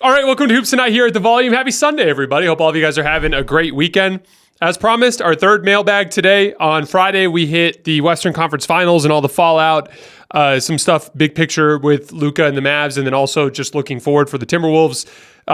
All right, welcome to Hoops Tonight here at The Volume. Happy Sunday, everybody. Hope all of you guys are having a great weekend. As promised, our third mailbag today. On Friday, we hit the Western Conference Finals and all the fallout. Some stuff, big picture with Luka and the Mavs, and then also just looking forward for the Timberwolves.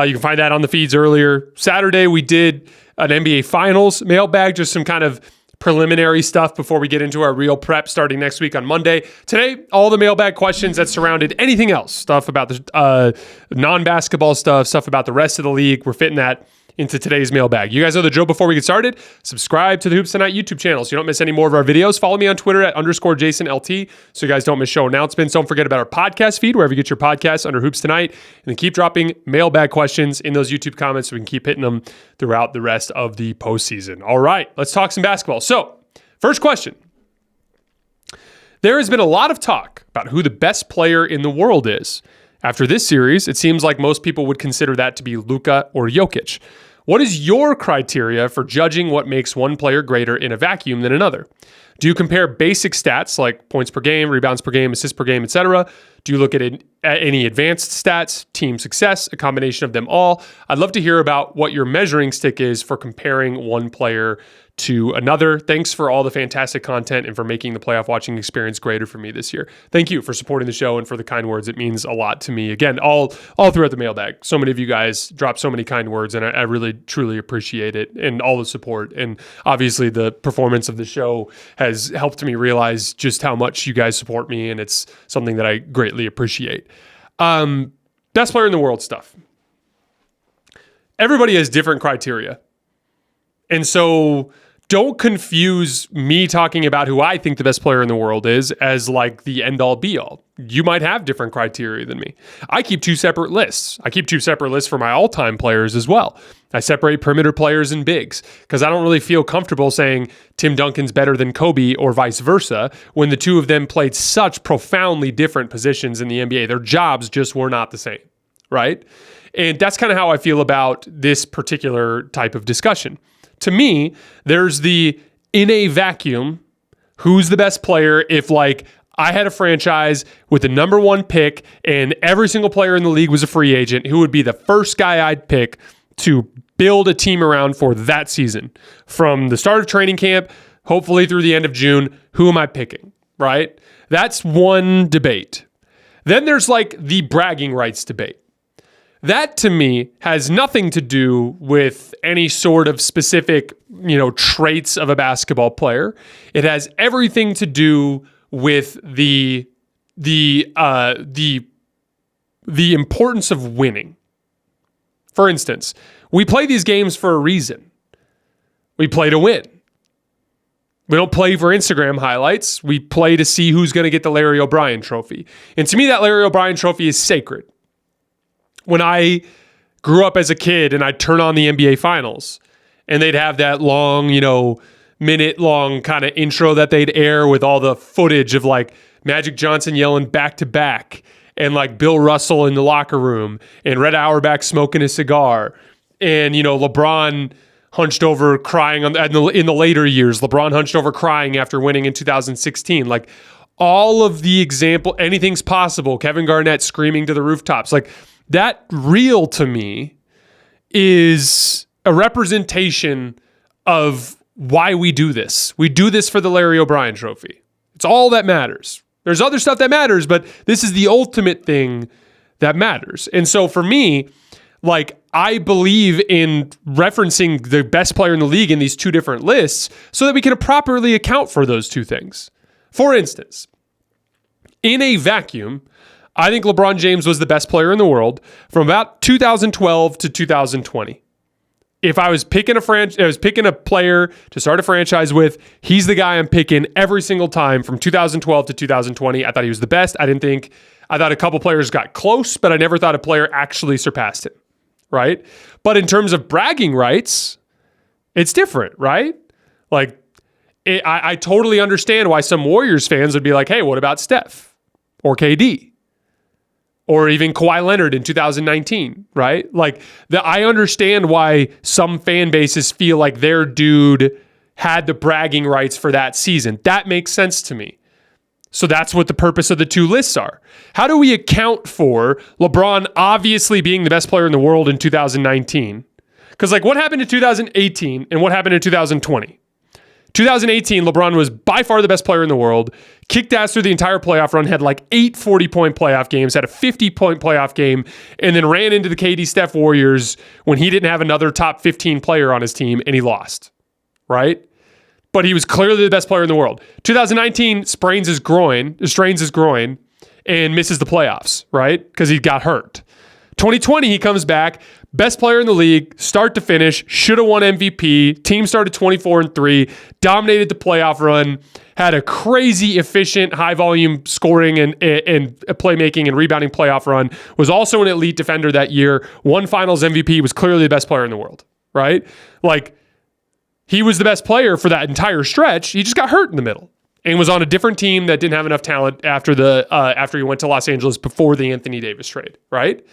You can find that on the feeds earlier. Saturday, we did an NBA Finals mailbag, just some kind of preliminary stuff before we get into our real prep starting next week on Monday. Today, all the mailbag questions that surrounded anything else, stuff about the non-basketball stuff about the rest of the league. We're fitting that into today's mailbag. You guys know the drill before we get started. Subscribe to the Hoops Tonight YouTube channel so you don't miss any more of our videos. Follow me on Twitter at _JasonLT so you guys don't miss show announcements. Don't forget about our podcast feed, wherever you get your podcasts under Hoops Tonight. And then keep dropping mailbag questions in those YouTube comments so we can keep hitting them throughout the rest of the postseason. All right, let's talk some basketball. So, first question. There has been a lot of talk about who the best player in the world is. After this series, it seems like most people would consider that to be Luka or Jokic. What is your criteria for judging what makes one player greater in a vacuum than another? Do you compare basic stats like points per game, rebounds per game, assists per game, etc.? Do you look at any advanced stats, team success, a combination of them all? I'd love to hear about what your measuring stick is for comparing one player to another. Thanks for all the fantastic content and for making the playoff watching experience greater for me this year. Thank you for supporting the show and for the kind words. It means a lot to me. Again, all throughout the mailbag. So many of you guys drop so many kind words, and I really, truly appreciate it and all the support. And obviously the performance of the show has helped me realize just how much you guys support me, and it's something that I greatly appreciate. Best player in the world stuff. Everybody has different criteria. And so don't confuse me talking about who I think the best player in the world is as like the end all be all. You might have different criteria than me. I keep two separate lists. I keep two separate lists for my all-time players as well. I separate perimeter players and bigs because I don't really feel comfortable saying Tim Duncan's better than Kobe or vice versa when the two of them played such profoundly different positions in the NBA. Their jobs just were not the same, right? And that's kind of how I feel about this particular type of discussion. To me, there's the in a vacuum, who's the best player if like I had a franchise with the number one pick and every single player in the league was a free agent, who would be the first guy I'd pick to build a team around for that season. From the start of training camp, hopefully through the end of June, who am I picking, right? That's one debate. Then there's like the bragging rights debate. That, to me, has nothing to do with any sort of specific, traits of a basketball player. It has everything to do with the importance of winning. For instance, we play these games for a reason. We play to win. We don't play for Instagram highlights. We play to see who's going to get the Larry O'Brien trophy. And to me, that Larry O'Brien trophy is sacred. When I grew up as a kid and I'd turn on the NBA Finals and they'd have that long, minute-long kind of intro that they'd air with all the footage of like Magic Johnson yelling back-to-back and like Bill Russell in the locker room and Red Auerbach smoking a cigar and, LeBron hunched over crying in the later years. LeBron hunched over crying after winning in 2016. Like all of the example, anything's possible. Kevin Garnett screaming to the rooftops. Like, that reel to me is a representation of why we do this. We do this for the Larry O'Brien trophy. It's all that matters. There's other stuff that matters, but this is the ultimate thing that matters. And so for me, like I believe in referencing the best player in the league in these two different lists so that we can properly account for those two things. For instance, in a vacuum, I think LeBron James was the best player in the world from about 2012 to 2020. If I was picking a player to start a franchise with, he's the guy I'm picking every single time from 2012 to 2020. I thought he was the best. I thought a couple players got close, but I never thought a player actually surpassed him, right? But in terms of bragging rights, it's different, right? Like, I totally understand why some Warriors fans would be like, hey, what about Steph or KD? Or even Kawhi Leonard in 2019, right? Like, I understand why some fan bases feel like their dude had the bragging rights for that season. That makes sense to me. So that's what the purpose of the two lists are. How do we account for LeBron obviously being the best player in the world in 2019? Because like what happened in 2018 and what happened in 2020? 2018, LeBron was by far the best player in the world, kicked ass through the entire playoff run, had like 8 40-point playoff games, had a 50-point playoff game, and then ran into the KD Steph Warriors when he didn't have another top 15 player on his team, and he lost, right? But he was clearly the best player in the world. 2019, strains his groin, and misses the playoffs, right? Because he got hurt. 2020, he comes back, best player in the league, start to finish, should have won MVP, team started 24-3, dominated the playoff run, had a crazy efficient, high volume scoring and playmaking and rebounding playoff run, was also an elite defender that year, won finals MVP, was clearly the best player in the world, right? Like, he was the best player for that entire stretch. He just got hurt in the middle and was on a different team that didn't have enough talent after he went to Los Angeles before the Anthony Davis trade, right?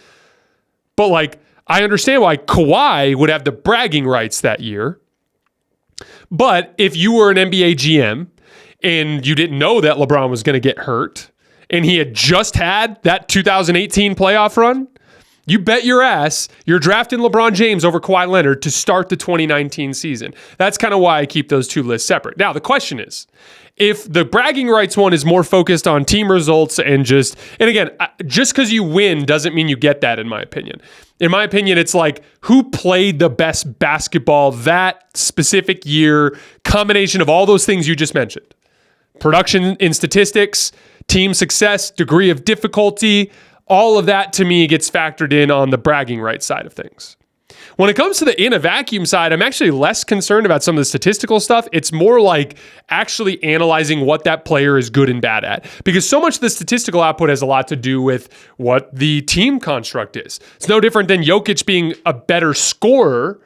But like, I understand why Kawhi would have the bragging rights that year. But if you were an NBA GM and you didn't know that LeBron was going to get hurt and he had just had that 2018 playoff run, you bet your ass you're drafting LeBron James over Kawhi Leonard to start the 2019 season. That's kind of why I keep those two lists separate. Now, the question is, if the bragging rights one is more focused on team results and again, just because you win doesn't mean you get that, in my opinion. In my opinion, it's like who played the best basketball that specific year, combination of all those things you just mentioned. Production in statistics, team success, degree of difficulty, all of that to me gets factored in on the bragging rights side of things. When it comes to the in a vacuum side, I'm actually less concerned about some of the statistical stuff. It's more like actually analyzing what that player is good and bad at. Because so much of the statistical output has a lot to do with what the team construct is. It's no different than Jokic being a better scorer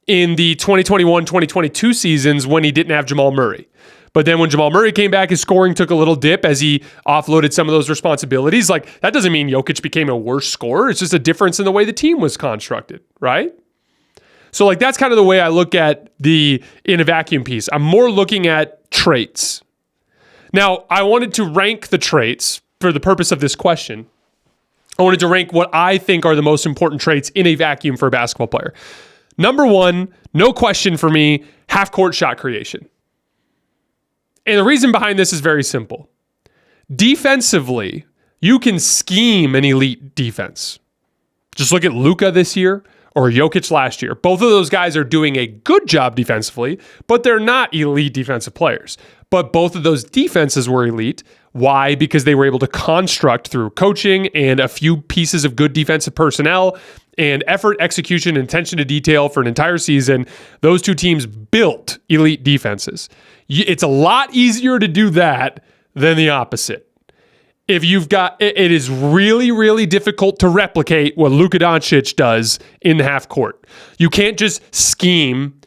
in the 2021-2022 seasons when he didn't have Jamal Murray. But then when Jamal Murray came back, his scoring took a little dip as he offloaded some of those responsibilities. Like, that doesn't mean Jokic became a worse scorer. It's just a difference in the way the team was constructed, right? So, like, that's kind of the way I look at the in a vacuum piece. I'm more looking at traits. Now, I wanted to rank the traits for the purpose of this question. I wanted to rank what I think are the most important traits in a vacuum for a basketball player. Number one, no question for me, half-court shot creation. And the reason behind this is very simple. Defensively, you can scheme an elite defense. Just look at Luka this year or Jokic last year. Both of those guys are doing a good job defensively, but they're not elite defensive players. But both of those defenses were elite. Why? Because they were able to construct through coaching and a few pieces of good defensive personnel and effort, execution, and attention to detail for an entire season. Those two teams built elite defenses. It's a lot easier to do that than the opposite. If you've got, it is really, really difficult to replicate what Luka Doncic does in the half court. You can't just scheme.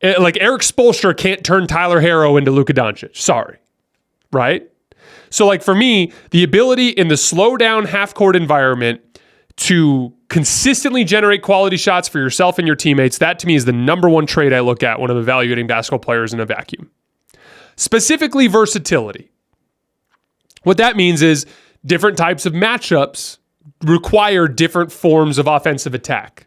Like Eric Spoelstra can't turn Tyler Herro into Luka Doncic. Sorry. Right? So like for me, the ability in the slow down half court environment to consistently generate quality shots for yourself and your teammates, that to me is the number one trait I look at when I'm evaluating basketball players in a vacuum. Specifically, versatility. What that means is different types of matchups require different forms of offensive attack.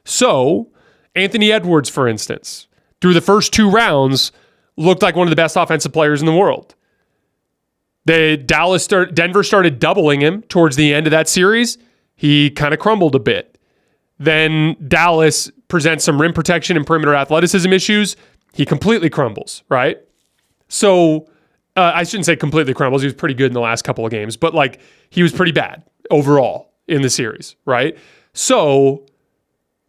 So, Anthony Edwards, for instance, through the first 2 rounds, looked like one of the best offensive players in the world. Denver started doubling him towards the end of that series. He kind of crumbled a bit. Then Dallas presents some rim protection and perimeter athleticism issues. He completely crumbles, right? So, I shouldn't say completely crumbles. He was pretty good in the last couple of games, but like he was pretty bad overall in the series, right? So,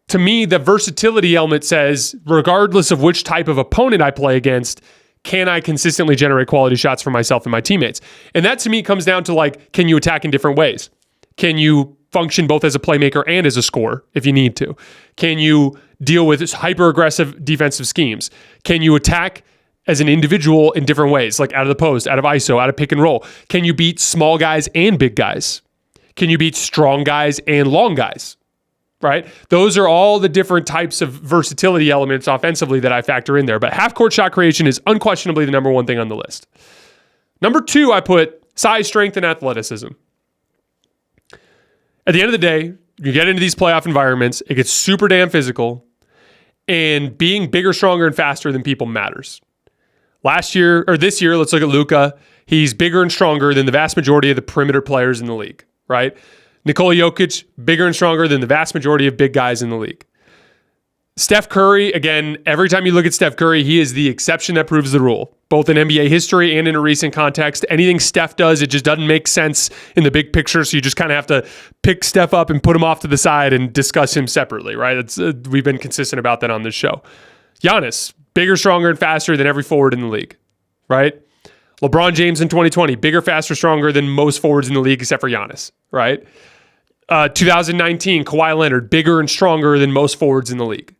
to me, the versatility element says, regardless of which type of opponent I play against, can I consistently generate quality shots for myself and my teammates? And that to me comes down to like, can you attack in different ways? Can you function both as a playmaker and as a scorer if you need to? Can you deal with hyper-aggressive defensive schemes? Can you attack as an individual in different ways, like out of the post, out of ISO, out of pick and roll? Can you beat small guys and big guys? Can you beat strong guys and long guys? Right? Those are all the different types of versatility elements offensively that I factor in there. But half-court shot creation is unquestionably the number one thing on the list. Number 2, I put size, strength, and athleticism. At the end of the day, you get into these playoff environments, it gets super damn physical, and being bigger, stronger, and faster than people matters. This year, let's look at Luka. He's bigger and stronger than the vast majority of the perimeter players in the league, right? Nikola Jokic, bigger and stronger than the vast majority of big guys in the league. Steph Curry, again, every time you look at Steph Curry, he is the exception that proves the rule, both in NBA history and in a recent context. Anything Steph does, it just doesn't make sense in the big picture, so you just kind of have to pick Steph up and put him off to the side and discuss him separately, right? We've been consistent about that on this show. Giannis, bigger, stronger, and faster than every forward in the league, right? LeBron James in 2020, bigger, faster, stronger than most forwards in the league except for Giannis, right? 2019, Kawhi Leonard, bigger and stronger than most forwards in the league.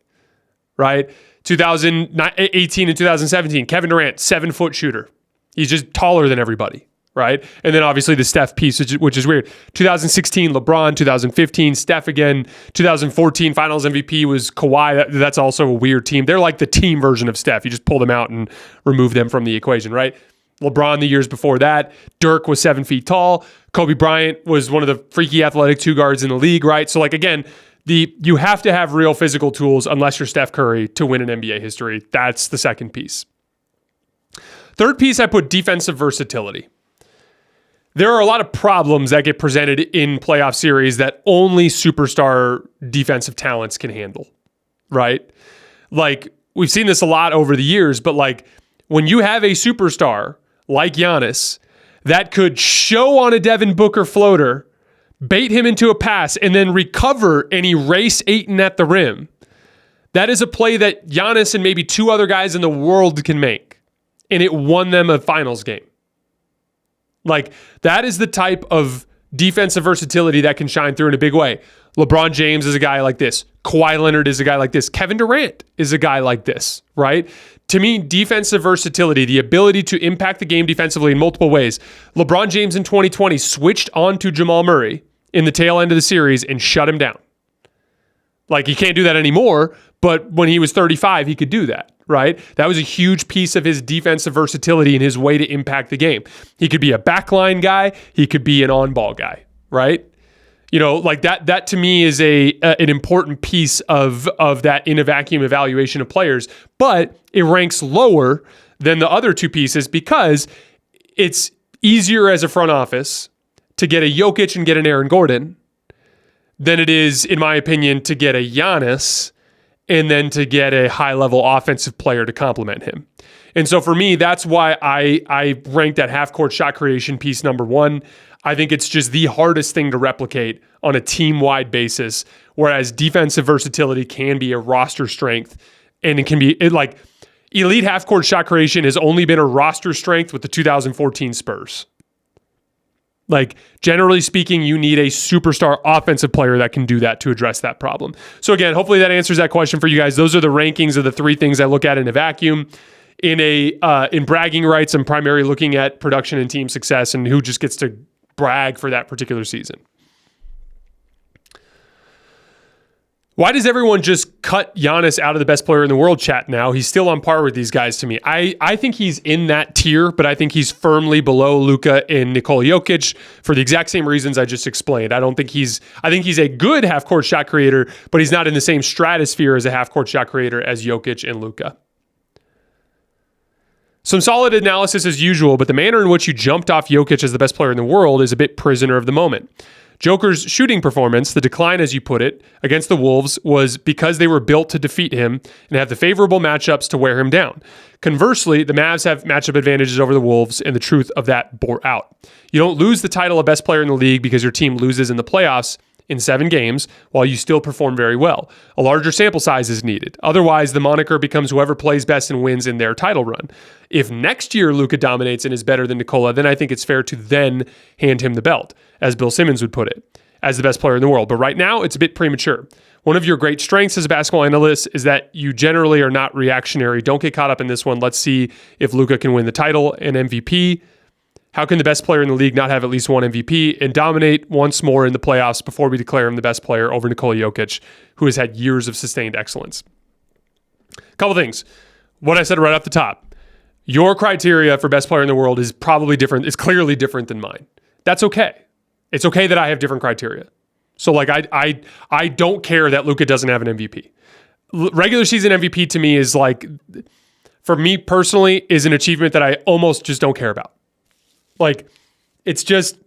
Right? 2018 and 2017, Kevin Durant, 7-foot shooter. He's just taller than everybody, right? And then obviously the Steph piece, which is weird. 2016, LeBron. 2015, Steph again. 2014, Finals MVP was Kawhi. That's also a weird team. They're like the team version of Steph. You just pull them out and remove them from the equation, right? LeBron the years before that. Dirk was 7 feet tall. Kobe Bryant was one of the freaky athletic 2 guards in the league, right? So like again, you have to have real physical tools unless you're Steph Curry to win in NBA history. That's the second piece. Third piece, I put defensive versatility. There are a lot of problems that get presented in playoff series that only superstar defensive talents can handle, right? Like, we've seen this a lot over the years, but like when you have a superstar like Giannis that could show on a Devin Booker floater, bait him into a pass, and then recover and erase Ayton at the rim. That is a play that Giannis and maybe 2 other guys in the world can make. And it won them a finals game. Like, that is the type of defensive versatility that can shine through in a big way. LeBron James is a guy like this. Kawhi Leonard is a guy like this. Kevin Durant is a guy like this, right? To me, defensive versatility, the ability to impact the game defensively in multiple ways. LeBron James in 2020 switched on to Jamal Murray in the tail end of the series and shut him down. Like, he can't do that anymore, but when he was 35, he could do that, right? That was a huge piece of his defensive versatility and his way to impact the game. He could be a backline guy. He could be an on-ball guy, right? You know, like that to me is an important piece of that in a vacuum evaluation of players, but it ranks lower than the other 2 pieces because it's easier as a front office to get a Jokic and get an Aaron Gordon than it is, in my opinion, to get a Giannis and then to get a high-level offensive player to complement him. And so for me, that's why I rank that half-court shot creation piece number 1. I think it's just the hardest thing to replicate on a team-wide basis, whereas defensive versatility can be a roster strength, and it can be like elite half-court shot creation has only been a roster strength with the 2014 Spurs. Like, generally speaking, you need a superstar offensive player that can do that to address that problem. So again, hopefully that answers that question for you guys. Those are the rankings of the 3 things I look at in a vacuum. In bragging rights, I'm primarily looking at production and team success and who just gets to brag for that particular season. Why does everyone just cut Giannis out of the best player in the world chat now? He's still on par with these guys to me. I think he's in that tier, but I think he's firmly below Luka and Nikola Jokic for the exact same reasons I just explained. I think he's a good half-court shot creator, but he's not in the same stratosphere as a half-court shot creator as Jokic and Luka. Some solid analysis as usual, but the manner in which you jumped off Jokic as the best player in the world is a bit prisoner of the moment. Joker's shooting performance, the decline as you put it, against the Wolves was because they were built to defeat him and have the favorable matchups to wear him down. Conversely, the Mavs have matchup advantages over the Wolves, and the truth of that bore out. You don't lose the title of best player in the league because your team loses in the playoffs in 7 games while you still perform very well. A larger sample size is needed. Otherwise, the moniker becomes whoever plays best and wins in their title run. If next year Luka dominates and is better than Nikola, then I think it's fair to then hand him the belt, as Bill Simmons would put it, as the best player in the world. But right now, it's a bit premature. One of your great strengths as a basketball analyst is that you generally are not reactionary. Don't get caught up in this one. Let's see if Luka can win the title and MVP. How can the best player in the league not have at least one MVP and dominate once more in the playoffs before we declare him the best player over Nikola Jokic, who has had years of sustained excellence? A couple things. What I said right off the top. Your criteria for best player in the world is probably different. It's clearly different than mine. That's okay. It's okay that I have different criteria. So like I don't care that Luka doesn't have an MVP. Regular season MVP to me is like, for me personally, is an achievement that I almost just don't care about. Like, it's just,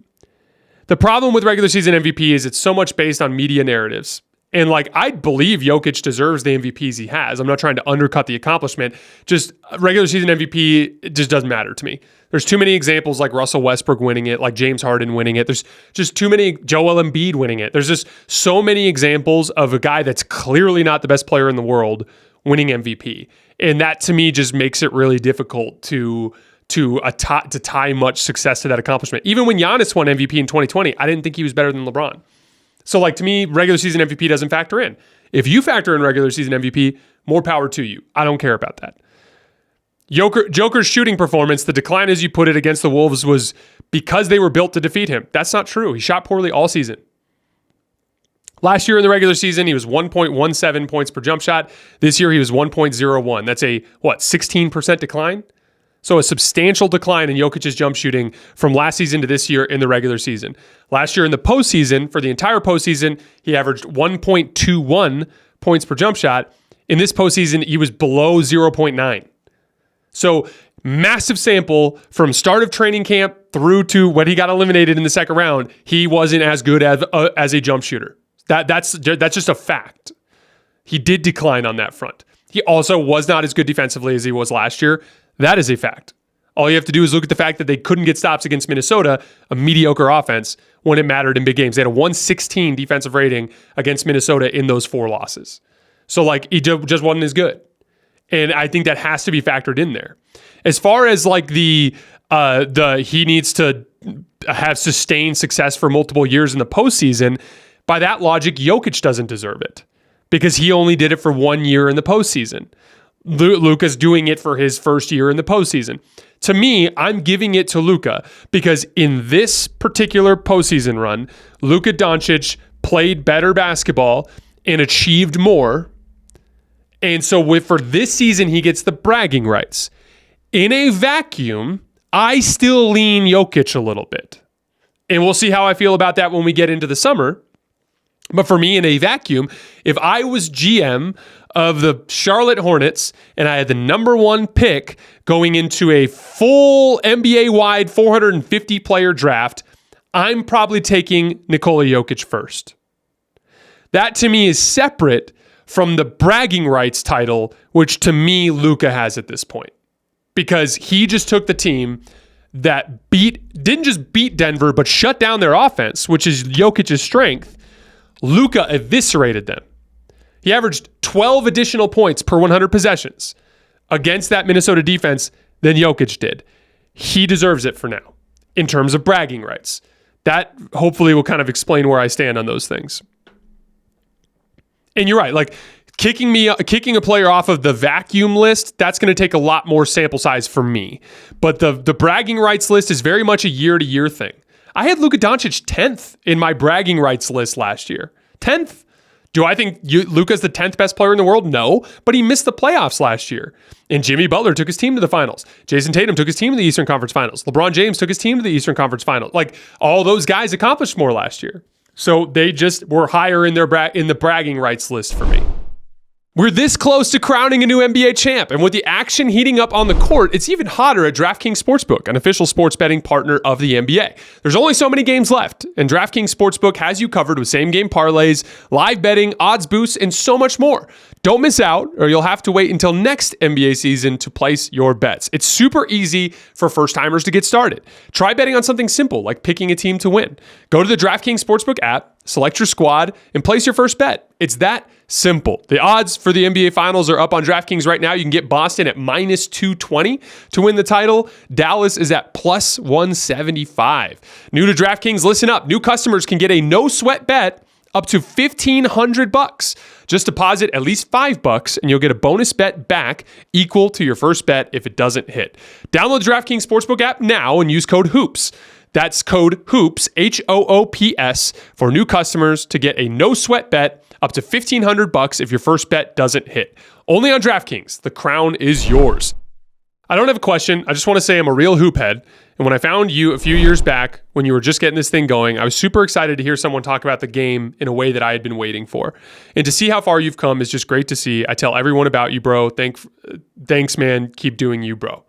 the problem with regular season MVP is it's so much based on media narratives. And like, I believe Jokic deserves the MVPs he has. I'm not trying to undercut the accomplishment. Just regular season MVP, it just doesn't matter to me. There's too many examples like Russell Westbrook winning it, like James Harden winning it. There's just too many, Joel Embiid winning it. There's just so many examples of a guy that's clearly not the best player in the world winning MVP. And that to me just makes it really difficult to tie much success to that accomplishment. Even when Giannis won MVP in 2020, I didn't think he was better than LeBron. So like, to me, regular season MVP doesn't factor in. If you factor in regular season MVP, more power to you. I don't care about that. Joker's shooting performance, the decline as you put it against the Wolves, was because they were built to defeat him. That's not true. He shot poorly all season. Last year in the regular season, he was 1.17 points per jump shot. This year, he was 1.01. That's a, 16% decline? So a substantial decline in Jokic's jump shooting from last season to this year in the regular season. Last year in the postseason, for the entire postseason, he averaged 1.21 points per jump shot. In this postseason, he was below 0.9. So massive sample from start of training camp through to when he got eliminated in the second round. He wasn't as good as a jump shooter. That's just a fact. He did decline on that front. He also was not as good defensively as he was last year. That is a fact. All you have to do is look at the fact that they couldn't get stops against Minnesota, a mediocre offense, when it mattered in big games. They had a 116 defensive rating against Minnesota in those 4 losses. So like, he just wasn't as good. And I think that has to be factored in there. As far as like the he needs to have sustained success for multiple years in the postseason, by that logic, Jokic doesn't deserve it because he only did it for 1 year in the postseason. Luka's doing it for his first year in the postseason. To me, I'm giving it to Luka because in this particular postseason run, Luka Doncic played better basketball and achieved more. And so for this season, he gets the bragging rights. In a vacuum, I still lean Jokic a little bit. And we'll see how I feel about that when we get into the summer. But for me, in a vacuum, if I was GM of the Charlotte Hornets and I had the number 1 pick going into a full NBA-wide 450-player draft, I'm probably taking Nikola Jokic first. That to me is separate from the bragging rights title, which to me, Luka has at this point. Because he just took the team that didn't just beat Denver, but shut down their offense, which is Jokic's strength. Luka eviscerated them. He averaged 12 additional points per 100 possessions against that Minnesota defense than Jokic did. He deserves it for now in terms of bragging rights. That hopefully will kind of explain where I stand on those things. And you're right, like kicking a player off of the vacuum list, that's going to take a lot more sample size for me. But the bragging rights list is very much a year-to-year thing. I had Luka Doncic 10th in my bragging rights list last year. 10th. Do I think Luka's the 10th best player in the world? No, but he missed the playoffs last year. And Jimmy Butler took his team to the finals. Jason Tatum took his team to the Eastern Conference Finals. LeBron James took his team to the Eastern Conference Finals. Like, all those guys accomplished more last year. So they just were higher in the bragging rights list for me. We're this close to crowning a new NBA champ, and with the action heating up on the court, it's even hotter at DraftKings Sportsbook, an official sports betting partner of the NBA. There's only so many games left, and DraftKings Sportsbook has you covered with same-game parlays, live betting, odds boosts, and so much more. Don't miss out, or you'll have to wait until next NBA season to place your bets. It's super easy for first-timers to get started. Try betting on something simple, like picking a team to win. Go to the DraftKings Sportsbook app, select your squad, and place your first bet. It's that simple. The odds for the NBA Finals are up on DraftKings right now. You can get Boston at minus 220 to win the title. Dallas is at plus 175. New to DraftKings, listen up. New customers can get a no-sweat bet up to $1,500. Just deposit at least $5 and you'll get a bonus bet back equal to your first bet if it doesn't hit. Download the DraftKings Sportsbook app now and use code HOOPS. That's code HOOPS, HOOPS, for new customers to get a no-sweat bet up to $1,500 if your first bet doesn't hit. Only on DraftKings. The crown is yours. I don't have a question. I just want to say I'm a real hoop head. And when I found you a few years back, when you were just getting this thing going, I was super excited to hear someone talk about the game in a way that I had been waiting for. And to see how far you've come is just great to see. I tell everyone about you, bro. Thanks, man. Keep doing you, bro.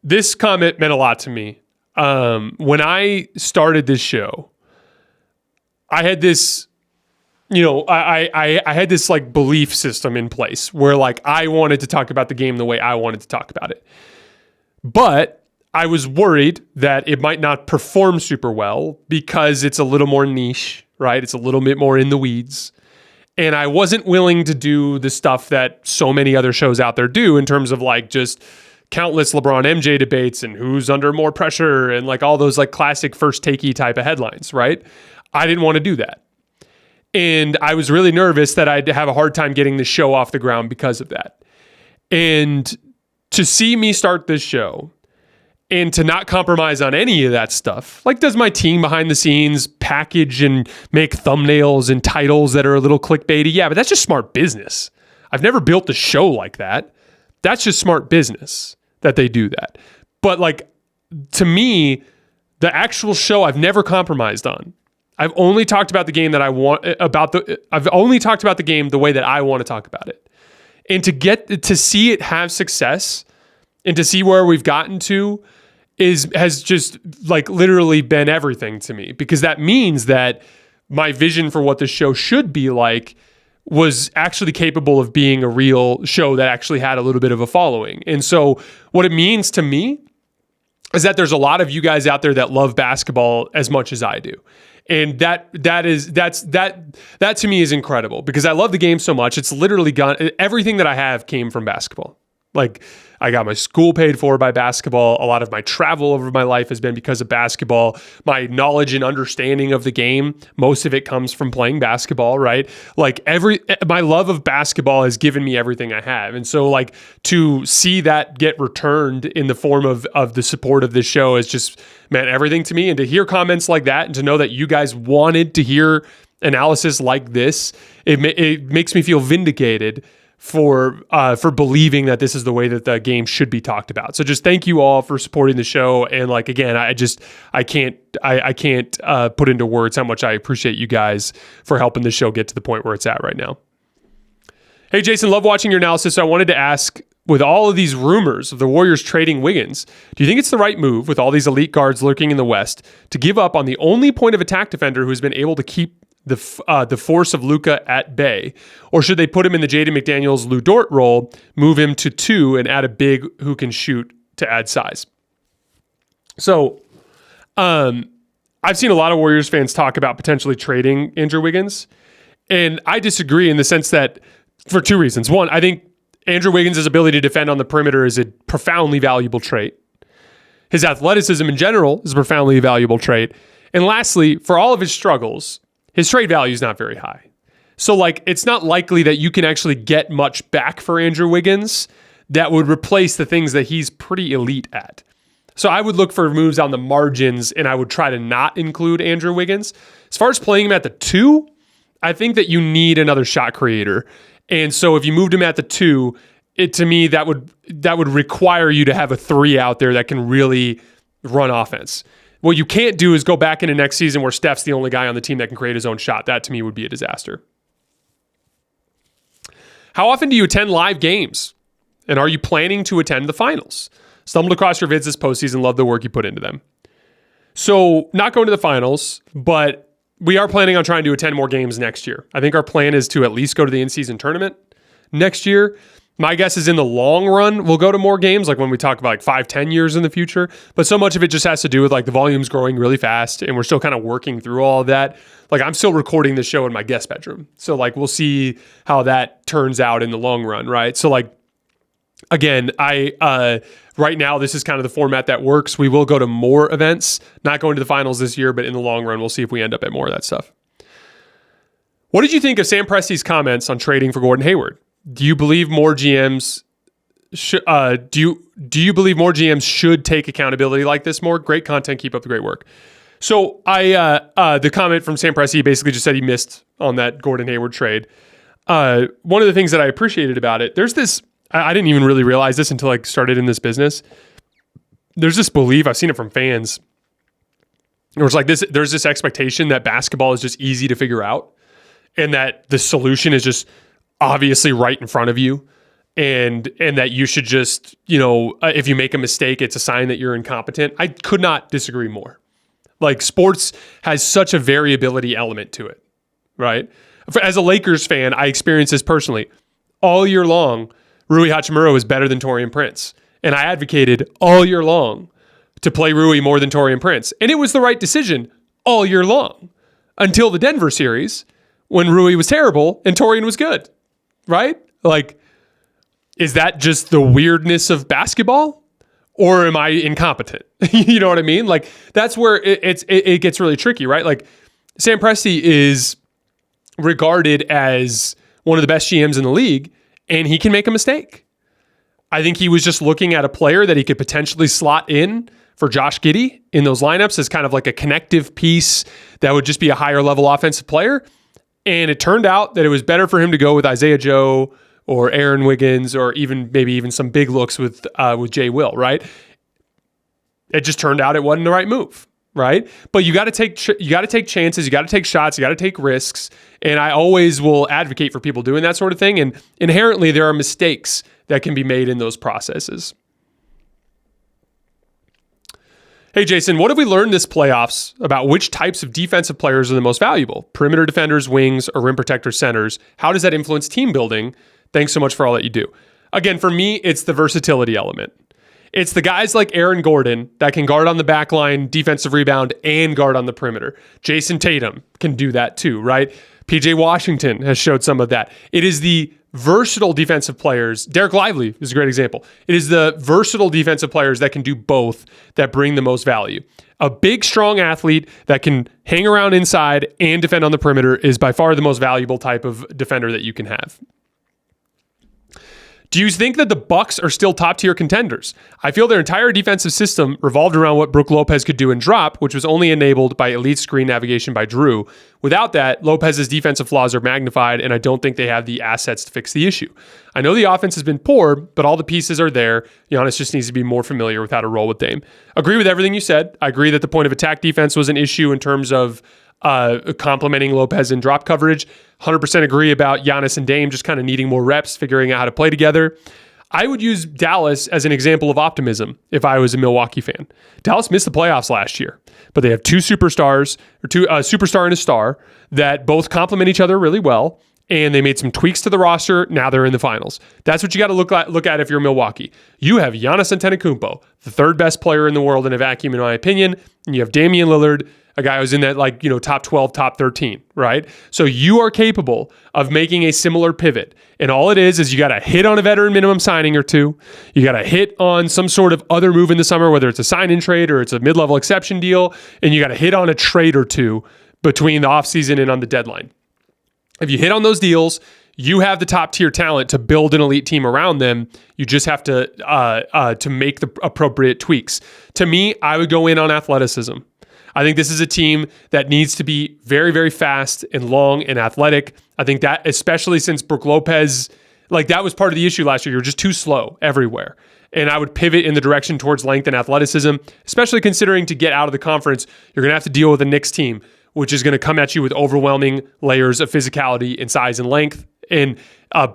This comment meant a lot to me. When I started this show, I had this, I had this like belief system in place where like I wanted to talk about the game the way I wanted to talk about it. But I was worried that it might not perform super well because it's a little more niche, right? It's a little bit more in the weeds. And I wasn't willing to do the stuff that so many other shows out there do in terms of like just countless LeBron MJ debates and who's under more pressure and like all those like classic first takey type of headlines, right? I didn't want to do that. And I was really nervous that I'd have a hard time getting the show off the ground because of that. And to see me start this show and to not compromise on any of that stuff, like does my team behind the scenes package and make thumbnails and titles that are a little clickbaity? Yeah, but that's just smart business. I've never built a show like that. That's just smart business that they do that. But like, to me, the actual show I've never compromised on. I've only talked about the game that I want I've only talked about the game the way that I want to talk about it. And to see it have success and to see where we've gotten to has just like literally been everything to me, because that means that my vision for what the show should be like was actually capable of being a real show that actually had a little bit of a following. And so what it means to me is that there's a lot of you guys out there that love basketball as much as I do. And that to me is incredible, because I love the game so much. It's literally everything that I have came from basketball. Like, I got my school paid for by basketball. A lot of my travel over my life has been because of basketball. My knowledge and understanding of the game, most of it comes from playing basketball, right? Like my love of basketball has given me everything I have. And so like to see that get returned in the form of the support of this show has just meant everything to me. And to hear comments like that and to know that you guys wanted to hear analysis like this, it makes me feel vindicated for believing that this is the way that the game should be talked about. So just thank you all for supporting the show. And like, again, I can't put into words how much I appreciate you guys for helping the show get to the point where it's at right now. Hey, Jason, love watching your analysis. So I wanted to ask, with all of these rumors of the Warriors trading Wiggins, do you think it's the right move, with all these elite guards lurking in the West, to give up on the only point of attack defender who's been able to keep the force of Luka at bay? Or should they put him in the Jaden McDaniels, Lou Dort role, move him to 2 and add a big who can shoot to add size? So I've seen a lot of Warriors fans talk about potentially trading Andrew Wiggins, and I disagree in the sense that, for 2 reasons. One, I think Andrew Wiggins' ability to defend on the perimeter is a profoundly valuable trait. His athleticism in general is a profoundly valuable trait. And lastly, for all of his struggles, his trade value is not very high. So like, it's not likely that you can actually get much back for Andrew Wiggins that would replace the things that he's pretty elite at. So I would look for moves on the margins, and I would try to not include Andrew Wiggins. As far as playing him at the 2, I think that you need another shot creator. And so if you moved him at the 2, to me, that would require you to have a 3 out there that can really run offense. What you can't do is go back into next season where Steph's the only guy on the team that can create his own shot. That, to me, would be a disaster. How often do you attend live games? And are you planning to attend the finals? Stumbled across your vids this postseason. Love the work you put into them. So, not going to the finals, but we are planning on trying to attend more games next year. I think our plan is to at least go to the in-season tournament next year. My guess is in the long run, we'll go to more games, like when we talk about like 5-10 years in the future. But so much of it just has to do with like the volume's growing really fast, and we're still kind of working through all of that. Like, I'm still recording the show in my guest bedroom. So like, we'll see how that turns out in the long run, right? So like, again, right now, this is kind of the format that works. We will go to more events, not going to the finals this year, but in the long run, we'll see if we end up at more of that stuff. What did you think of Sam Presti's comments on trading for Gordon Hayward? Do you believe more GMs do you believe more GMs should take accountability like this more? Great content. Keep up the great work. So the comment from Sam Presti basically just said he missed on that Gordon Hayward trade. One of the things that I appreciated about it, there's this I didn't even really realize this until I started in this business. There's this belief, I've seen it from fans, where it's like there's this expectation that basketball is just easy to figure out and that the solution is just obviously right in front of you. And that you should just, if you make a mistake, it's a sign that you're incompetent. I could not disagree more. Like, sports has such a variability element to it, right? As a Lakers fan, I experienced this personally. All year long, Rui Hachimura was better than Taurean Prince. And I advocated all year long to play Rui more than Taurean Prince. And it was the right decision all year long until the Denver series when Rui was terrible and Taurean was good, right? Like, is that just the weirdness of basketball, or am I incompetent? You know what I mean? Like, that's where it gets really tricky, right? Like, Sam Presti is regarded as one of the best GMs in the league, and he can make a mistake. I think he was just looking at a player that he could potentially slot in for Josh Giddey in those lineups as kind of like a connective piece that would just be a higher level offensive player. And it turned out that it was better for him to go with Isaiah Joe or Aaron Wiggins, or maybe even some big looks with Jay Will, right? It just turned out it wasn't the right move, right? But you got to take chances, you got to take shots, you got to take risks, and I always will advocate for people doing that sort of thing. And inherently, there are mistakes that can be made in those processes. Hey, Jason, what have we learned this playoffs about which types of defensive players are the most valuable? Perimeter defenders, wings, or rim protector centers? How does that influence team building? Thanks so much for all that you do. Again, for me, it's the versatility element. It's the guys like Aaron Gordon that can guard on the back line, defensive rebound, and guard on the perimeter. Jason Tatum can do that too, right? PJ Washington has showed some of that. It is the versatile defensive players. Derek Lively is a great example. It is the versatile defensive players that can do both that bring the most value. A big, strong athlete that can hang around inside and defend on the perimeter is by far the most valuable type of defender that you can have. Do you think that the Bucks are still top-tier contenders? I feel their entire defensive system revolved around what Brook Lopez could do in drop, which was only enabled by elite screen navigation by Drew. Without that, Lopez's defensive flaws are magnified, and I don't think they have the assets to fix the issue. I know the offense has been poor, but all the pieces are there. Giannis just needs to be more familiar with how to roll with Dame. Agree with everything you said. I agree that the point of attack defense was an issue in terms of complementing Lopez in drop coverage. 100% agree about Giannis and Dame just kind of needing more reps, figuring out how to play together. I would use Dallas as an example of optimism if I was a Milwaukee fan. Dallas missed the playoffs last year, but they have two superstars, or a superstar and a star, that both complement each other really well, and they made some tweaks to the roster. Now they're in the finals. That's what you got to look at if you're Milwaukee. You have Giannis Antetokounmpo, the third best player in the world in a vacuum, in my opinion, and you have Damian Lillard, a guy who's in that top 12, top 13, right? So you are capable of making a similar pivot. And all it is you got to hit on a veteran minimum signing or two. You got to hit on some sort of other move in the summer, whether it's a sign-in trade or it's a mid-level exception deal. And you got to hit on a trade or two between the offseason and on the deadline. If you hit on those deals, you have the top-tier talent to build an elite team around them. You just have to make the appropriate tweaks. To me, I would go in on athleticism. I think this is a team that needs to be very, very fast and long and athletic. I think that, especially since Brook Lopez, that was part of the issue last year. You're just too slow everywhere. And I would pivot in the direction towards length and athleticism, especially considering to get out of the conference, you're going to have to deal with a Knicks team, which is going to come at you with overwhelming layers of physicality and size and length. And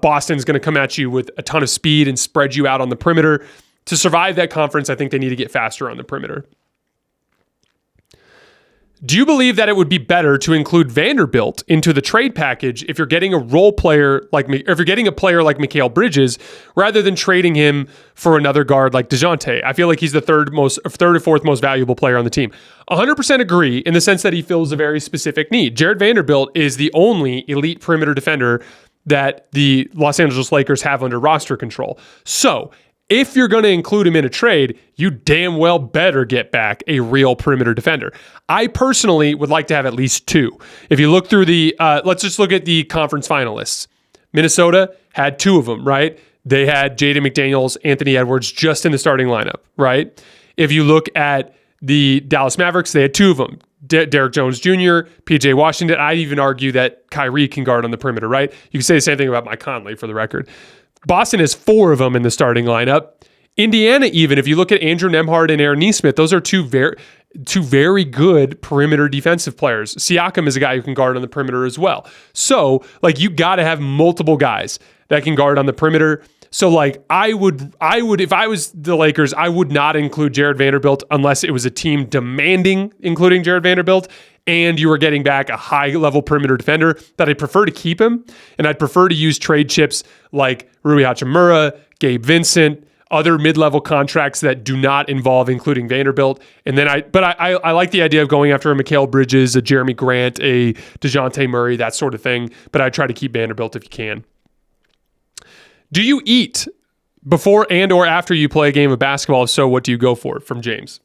Boston's going to come at you with a ton of speed and spread you out on the perimeter. To survive that conference, I think they need to get faster on the perimeter. Do you believe that it would be better to include Vanderbilt into the trade package if you're getting a role player if you're getting a player like Mikal Bridges rather than trading him for another guard like DeJounte? I feel like he's the third or fourth most valuable player on the team. 100% agree in the sense that he fills a very specific need. Jared Vanderbilt is the only elite perimeter defender that the Los Angeles Lakers have under roster control. So, if you're going to include him in a trade, you damn well better get back a real perimeter defender. I personally would like to have at least two. If you look through let's just look at the conference finalists. Minnesota had two of them, right? They had Jaden McDaniels, Anthony Edwards just in the starting lineup, right? If you look at the Dallas Mavericks, they had two of them. Derek Jones Jr., PJ Washington. I'd even argue that Kyrie can guard on the perimeter, right? You can say the same thing about Mike Conley for the record. Boston has 4 of them in the starting lineup. Indiana, even if you look at Andrew Nembhard and Aaron Nesmith, those are two very good perimeter defensive players. Siakam is a guy who can guard on the perimeter as well. So, like, you got to have multiple guys that can guard on the perimeter. So, like, I would, if I was the Lakers, I would not include Jared Vanderbilt unless it was a team demanding including Jared Vanderbilt, and you were getting back a high-level perimeter defender that I'd prefer to keep him, and I'd prefer to use trade chips like Rui Hachimura, Gabe Vincent, other mid-level contracts that do not involve including Vanderbilt. And then I like the idea of going after a Mikal Bridges, a Jeremy Grant, a DeJounte Murray, that sort of thing. But I try to keep Vanderbilt if you can. Do you eat before and or after you play a game of basketball? If so, what do you go for? From James.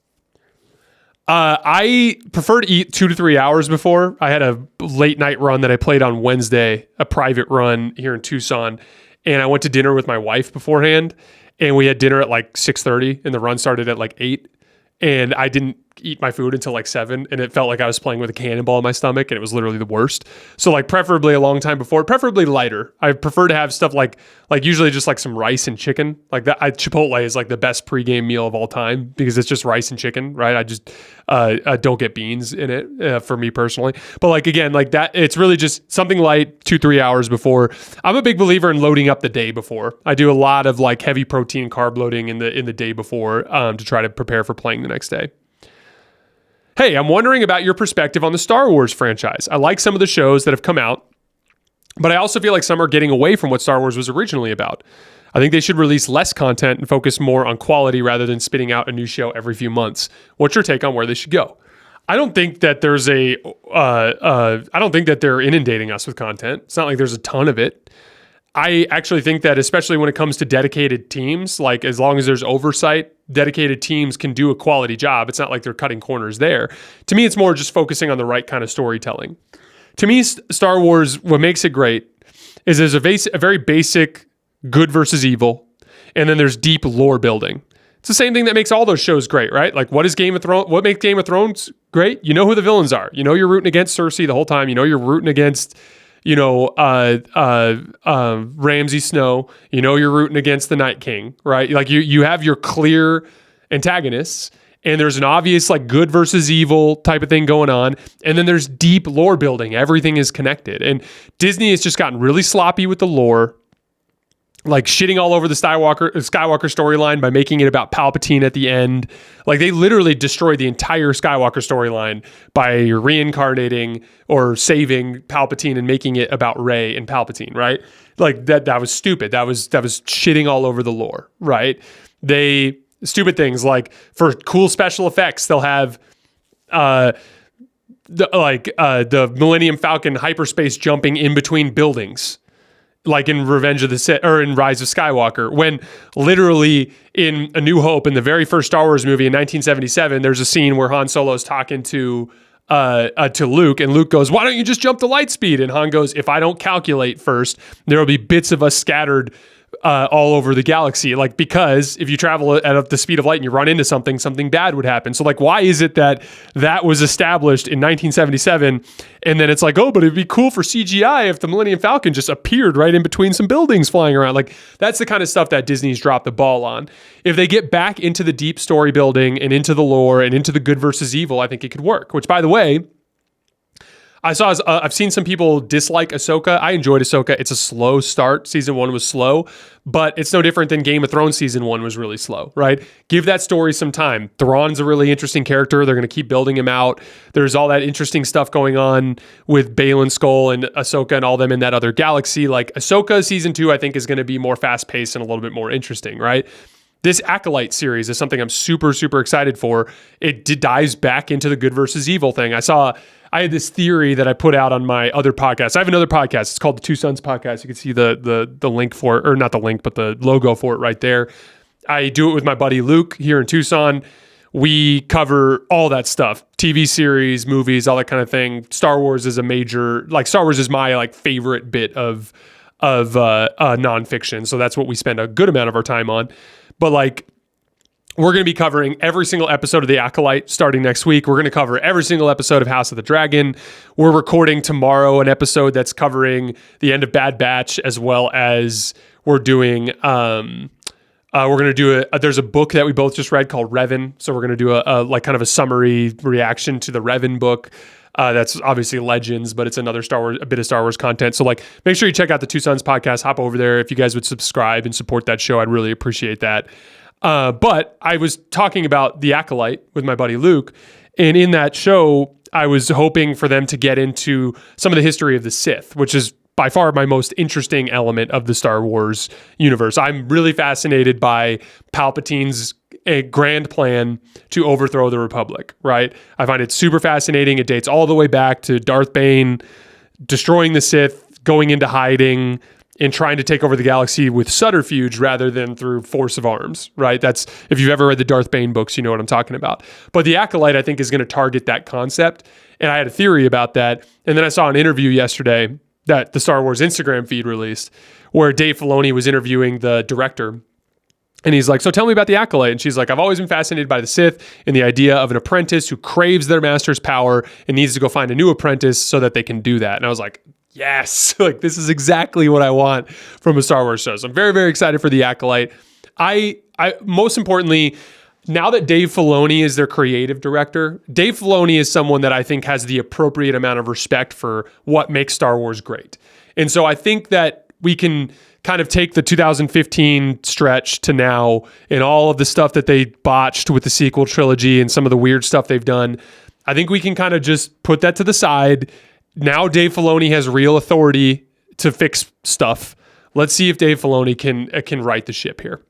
I prefer to eat 2 to 3 hours before. I had a late night run that I played on Wednesday, a private run here in Tucson. And I went to dinner with my wife beforehand. And we had dinner at like 6:30 and the run started at like 8. And I didn't eat my food until like 7. And it felt like I was playing with a cannonball in my stomach and it was literally the worst. So like preferably a long time before, preferably lighter. I prefer to have stuff like usually just like some rice and chicken. Like that, Chipotle is like the best pregame meal of all time because it's just rice and chicken, right? I just don't get beans in it for me personally. But like, again, like that, it's really just something light 2-3 hours before. I'm a big believer in loading up the day before. I do a lot of like heavy protein carb loading in the day before to try to prepare for playing the next day. Hey, I'm wondering about your perspective on the Star Wars franchise. I like some of the shows that have come out, but I also feel like some are getting away from what Star Wars was originally about. I think they should release less content and focus more on quality rather than spitting out a new show every few months. What's your take on where they should go? I don't think that there's I don't think that they're inundating us with content. It's not like there's a ton of it. I actually think that especially when it comes to dedicated teams, like as long as there's oversight, dedicated teams can do a quality job. It's not like they're cutting corners there. To me, it's more just focusing on the right kind of storytelling. To me, Star Wars, what makes it great is there's a very basic good versus evil, and then there's deep lore building. It's the same thing that makes all those shows great, right? Like what makes Game of Thrones great? You know who the villains are. You know you're rooting against Cersei the whole time. You know you're rooting against Ramsay Snow, you're rooting against the Night King, right? Like you have your clear antagonists and there's an obvious like good versus evil type of thing going on. And then there's deep lore building. Everything is connected. And Disney has just gotten really sloppy with the lore, like shitting all over the Skywalker storyline by making it about Palpatine at the end. Like they literally destroyed the entire Skywalker storyline by reincarnating or saving Palpatine and making it about Rey and Palpatine, right? Like that was stupid. That was shitting all over the lore, right? Stupid things like for cool special effects, they'll have the Millennium Falcon hyperspace jumping in between buildings, like in Revenge of the Sith or in Rise of Skywalker, when literally in A New Hope, in the very first Star Wars movie in 1977, there's a scene where Han Solo's talking to Luke, and Luke goes, "Why don't you just jump to light speed?" And Han goes, "If I don't calculate first, there will be bits of us scattered all over the galaxy." Like, because if you travel at the speed of light and you run into something bad would happen. So like, why is it that was established in 1977? And then it's like, oh, but it'd be cool for CGI if the Millennium Falcon just appeared right in between some buildings flying around. Like, that's the kind of stuff that Disney's dropped the ball on. If they get back into the deep story building and into the lore and into the good versus evil, I think it could work. Which, by the way, I've seen some people dislike Ahsoka. I enjoyed Ahsoka. It's a slow start. Season 1 was slow, but it's no different than Game of Thrones season 1 was really slow, right? Give that story some time. Thrawn's a really interesting character. They're going to keep building him out. There's all that interesting stuff going on with Baylan Skoll and Ahsoka and all them in that other galaxy. Like Ahsoka season 2, I think is going to be more fast-paced and a little bit more interesting, right? This Acolyte series is something I'm super, super excited for. It dives back into the good versus evil thing. I had this theory that I put out on my other podcast. I have another podcast. It's called the Two Sons Podcast. You can see the link for it, or not the link, but the logo for it right there. I do it with my buddy Luke here in Tucson. We cover all that stuff, TV series, movies, all that kind of thing. Star Wars is Star Wars is my favorite bit of nonfiction. So that's what we spend a good amount of our time on. But we're going to be covering every single episode of The Acolyte starting next week. We're going to cover every single episode of House of the Dragon. We're recording tomorrow an episode that's covering the end of Bad Batch, as well as we're doing we're going to do there's a book that we both just read called Revan. So we're going to do a like kind of a summary reaction to the Revan book. That's obviously Legends, but it's another a bit of Star Wars content. So like, make sure you check out the Two Sons podcast, hop over there. If you guys would subscribe and support that show, I'd really appreciate that. But I was talking about The Acolyte with my buddy Luke. And in that show, I was hoping for them to get into some of the history of the Sith, which is by far my most interesting element of the Star Wars universe. I'm really fascinated by Palpatine's grand plan to overthrow the Republic, right? I find it super fascinating. It dates all the way back to Darth Bane destroying the Sith, going into hiding, and trying to take over the galaxy with subterfuge rather than through force of arms, right? That's, if you've ever read the Darth Bane books, you know what I'm talking about. But The Acolyte, I think, is going to target that concept. And I had a theory about that. And then I saw an interview yesterday that the Star Wars Instagram feed released where Dave Filoni was interviewing the director. And he's like, so tell me about The Acolyte. And she's like, I've always been fascinated by the Sith and the idea of an apprentice who craves their master's power and needs to go find a new apprentice so that they can do that. And I was like, yes, like this is exactly what I want from a Star Wars show. So I'm very, very excited for The Acolyte. I most importantly, now that Dave Filoni is their creative director, Dave Filoni is someone that I think has the appropriate amount of respect for what makes Star Wars great. And so I think that we can kind of take the 2015 stretch to now and all of the stuff that they botched with the sequel trilogy and some of the weird stuff they've done. I think we can kind of just put that to the side. Now Dave Filoni has real authority to fix stuff. Let's see if Dave Filoni can right the ship here.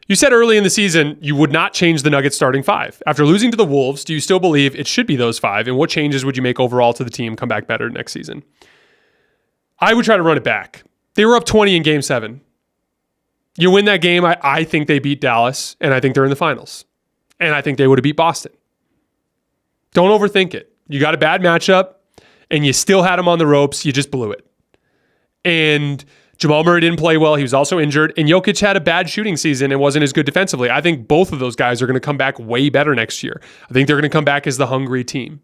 You said early in the season you would not change the Nuggets starting five. After losing to the Wolves, do you still believe it should be those five? And what changes would you make overall to the team come back better next season? I would try to run it back. They were up 20 in Game 7. You win that game, I think they beat Dallas, and I think they're in the finals. And I think they would have beat Boston. Don't overthink it. You got a bad matchup, and you still had them on the ropes. You just blew it. And Jamal Murray didn't play well. He was also injured. And Jokic had a bad shooting season and wasn't as good defensively. I think both of those guys are going to come back way better next year. I think they're going to come back as the hungry team.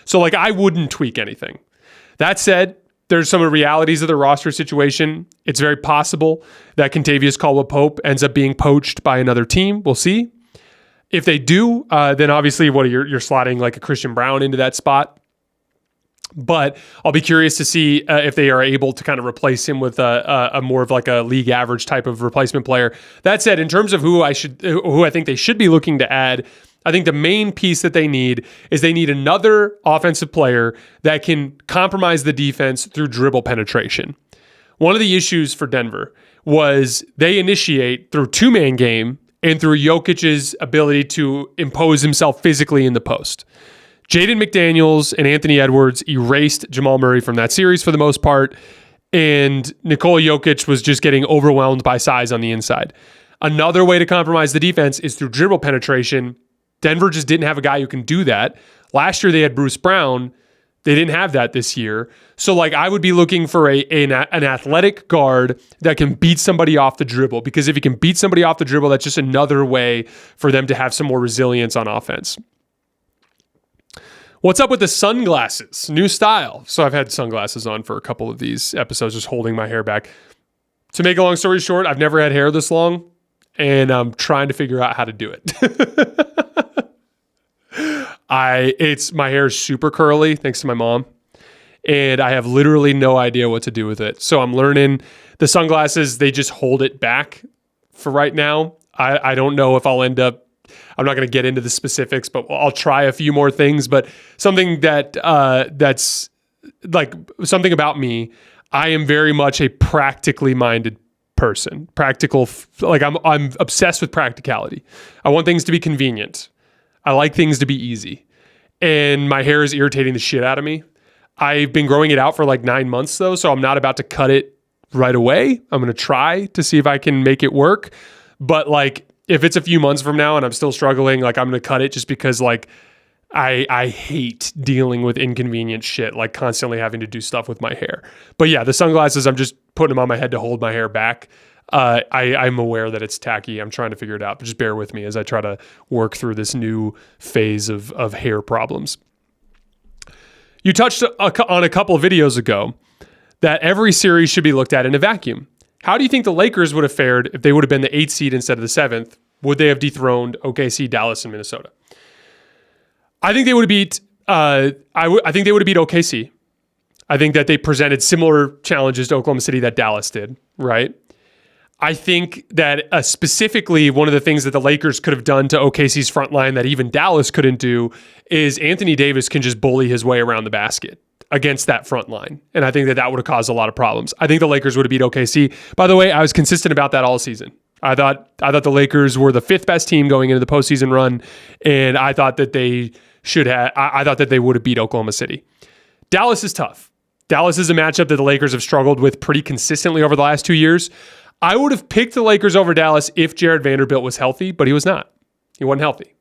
So, like, I wouldn't tweak anything. That said, there's some of the realities of the roster situation. It's very possible that Kentavious Caldwell-Pope ends up being poached by another team. We'll see. If they do, then obviously you're slotting like a Christian Brown into that spot. But I'll be curious to see if they are able to kind of replace him with a more of like a league average type of replacement player. That said, in terms of who I think they should be looking to add, I think the main piece that they need is they need another offensive player that can compromise the defense through dribble penetration. One of the issues for Denver was they initiate through two-man game and through Jokic's ability to impose himself physically in the post. Jaden McDaniels and Anthony Edwards erased Jamal Murray from that series for the most part, and Nikola Jokic was just getting overwhelmed by size on the inside. Another way to compromise the defense is through dribble penetration. Denver just didn't have a guy who can do that. Last year they had Bruce Brown. They didn't have that this year. So like I would be looking for an athletic guard that can beat somebody off the dribble, because if he can beat somebody off the dribble, that's just another way for them to have some more resilience on offense. What's up with the sunglasses? New style. So I've had sunglasses on for a couple of these episodes, just holding my hair back. To make a long story short, I've never had hair this long, and I'm trying to figure out how to do it. My hair is super curly, thanks to my mom, and I have literally no idea what to do with it. So I'm learning. The sunglasses, they just hold it back for right now. I don't know if I'll end up, I'm not going to get into the specifics, but I'll try a few more things. But something that's like something about me, I am very much a practically minded person. Practical, like I'm obsessed with practicality. I want things to be convenient. I like things to be easy. And my hair is irritating the shit out of me. I've been growing it out for like 9 months though, so I'm not about to cut it right away. I'm going to try to see if I can make it work. But like, if it's a few months from now and I'm still struggling, like I'm going to cut it just because like I hate dealing with inconvenient shit, like constantly having to do stuff with my hair. But yeah, the sunglasses, I'm just putting them on my head to hold my hair back. I'm aware that it's tacky. I'm trying to figure it out, but just bear with me as I try to work through this new phase of hair problems. You touched on a couple of videos ago that every series should be looked at in a vacuum. How do you think the Lakers would have fared if they would have been the 8th seed instead of the 7th? Would they have dethroned OKC, Dallas, and Minnesota? I think they would have beat. I think they would have beat OKC. I think that they presented similar challenges to Oklahoma City that Dallas did. Right. I think that specifically one of the things that the Lakers could have done to OKC's front line that even Dallas couldn't do is Anthony Davis can just bully his way around the basket against that front line. And I think that that would have caused a lot of problems. I think the Lakers would have beat OKC. By the way, I was consistent about that all season. I thought the Lakers were the 5th best team going into the postseason run, and I thought that they should have. I thought that they would have beat Oklahoma City. Dallas is tough. Dallas is a matchup that the Lakers have struggled with pretty consistently over the last 2 years. I would have picked the Lakers over Dallas if Jared Vanderbilt was healthy, but he was not. He wasn't healthy.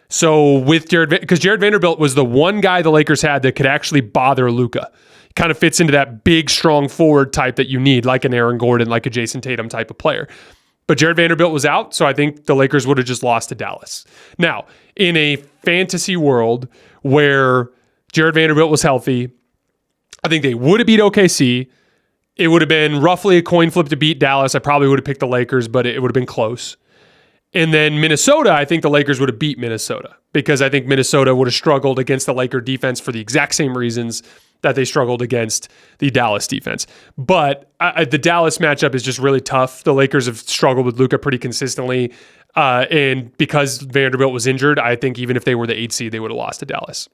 So with because Jared Vanderbilt was the one guy the Lakers had that could actually bother Luka. Kind of fits into that big, strong forward type that you need, like an Aaron Gordon, like a Jason Tatum type of player. But Jared Vanderbilt was out, so I think the Lakers would have just lost to Dallas. Now, in a fantasy world where Jared Vanderbilt was healthy, I think they would have beat OKC. It would have been roughly a coin flip to beat Dallas. I probably would have picked the Lakers, but it would have been close. And then Minnesota, I think the Lakers would have beat Minnesota because I think Minnesota would have struggled against the Laker defense for the exact same reasons that they struggled against the Dallas defense. But the Dallas matchup is just really tough. The Lakers have struggled with Luka pretty consistently. And because Vanderbilt was injured, I think even if they were the 8th seed, they would have lost to Dallas.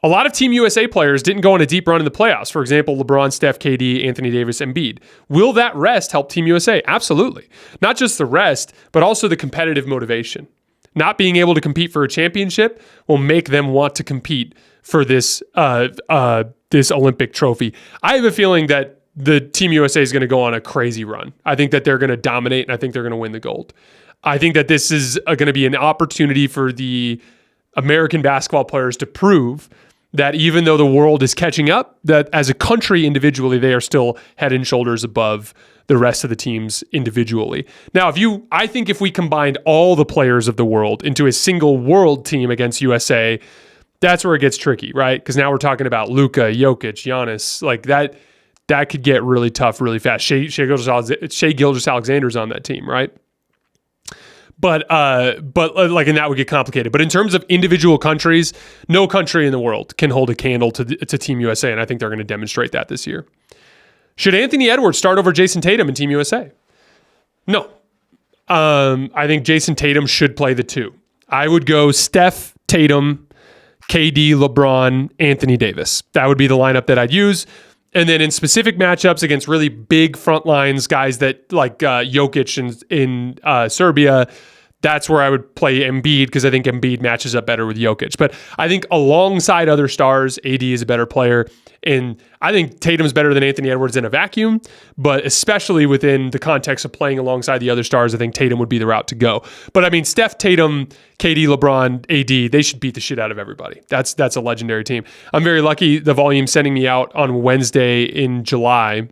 A lot of Team USA players didn't go on a deep run in the playoffs. For example, LeBron, Steph, KD, Anthony Davis, Embiid. Will that rest help Team USA? Absolutely. Not just the rest, but also the competitive motivation. Not being able to compete for a championship will make them want to compete for this this Olympic trophy. I have a feeling that the Team USA is going to go on a crazy run. I think that they're going to dominate, and I think they're going to win the gold. I think that this is going to be an opportunity for the American basketball players to prove that even though the world is catching up, that as a country individually, they are still head and shoulders above the rest of the teams individually. Now, I think if we combined all the players of the world into a single world team against USA, that's where it gets tricky, right? Because now we're talking about Luka, Jokic, Giannis, like that could get really tough really fast. Shai Gilgeous-Alexander's on that team, right? But and that would get complicated. But in terms of individual countries, no country in the world can hold a candle to Team USA, and I think they're going to demonstrate that this year. Should Anthony Edwards start over Jason Tatum in Team USA? No. I think Jason Tatum should play the 2. I would go Steph, Tatum, KD, LeBron, Anthony Davis. That would be the lineup that I'd use. And then in specific matchups against really big front lines, guys that like Jokic in Serbia, that's where I would play Embiid because I think Embiid matches up better with Jokic. But I think alongside other stars, AD is a better player. And I think Tatum's better than Anthony Edwards in a vacuum, but especially within the context of playing alongside the other stars, I think Tatum would be the route to go. But I mean, Steph, Tatum, KD, LeBron, AD, they should beat the shit out of everybody. That's a legendary team. I'm very lucky the Volume sending me out on Wednesday in July,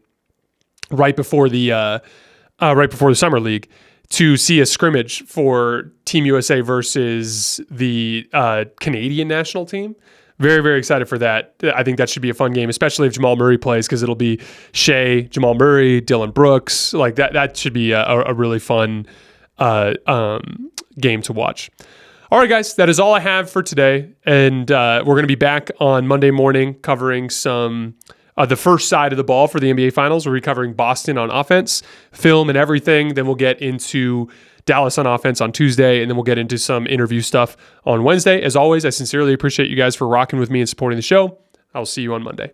right before the Summer League, to see a scrimmage for Team USA versus the Canadian national team. Very, very excited for that. I think that should be a fun game, especially if Jamal Murray plays, because it'll be Shea, Jamal Murray, Dylan Brooks. Like that should be a really fun game to watch. All right, guys, that is all I have for today. And we're going to be back on Monday morning covering some the first side of the ball for the NBA Finals. We'll be covering Boston on offense, film, and everything. Then we'll get into Dallas on offense on Tuesday, and then we'll get into some interview stuff on Wednesday. As always, I sincerely appreciate you guys for rocking with me and supporting the show. I'll see you on Monday.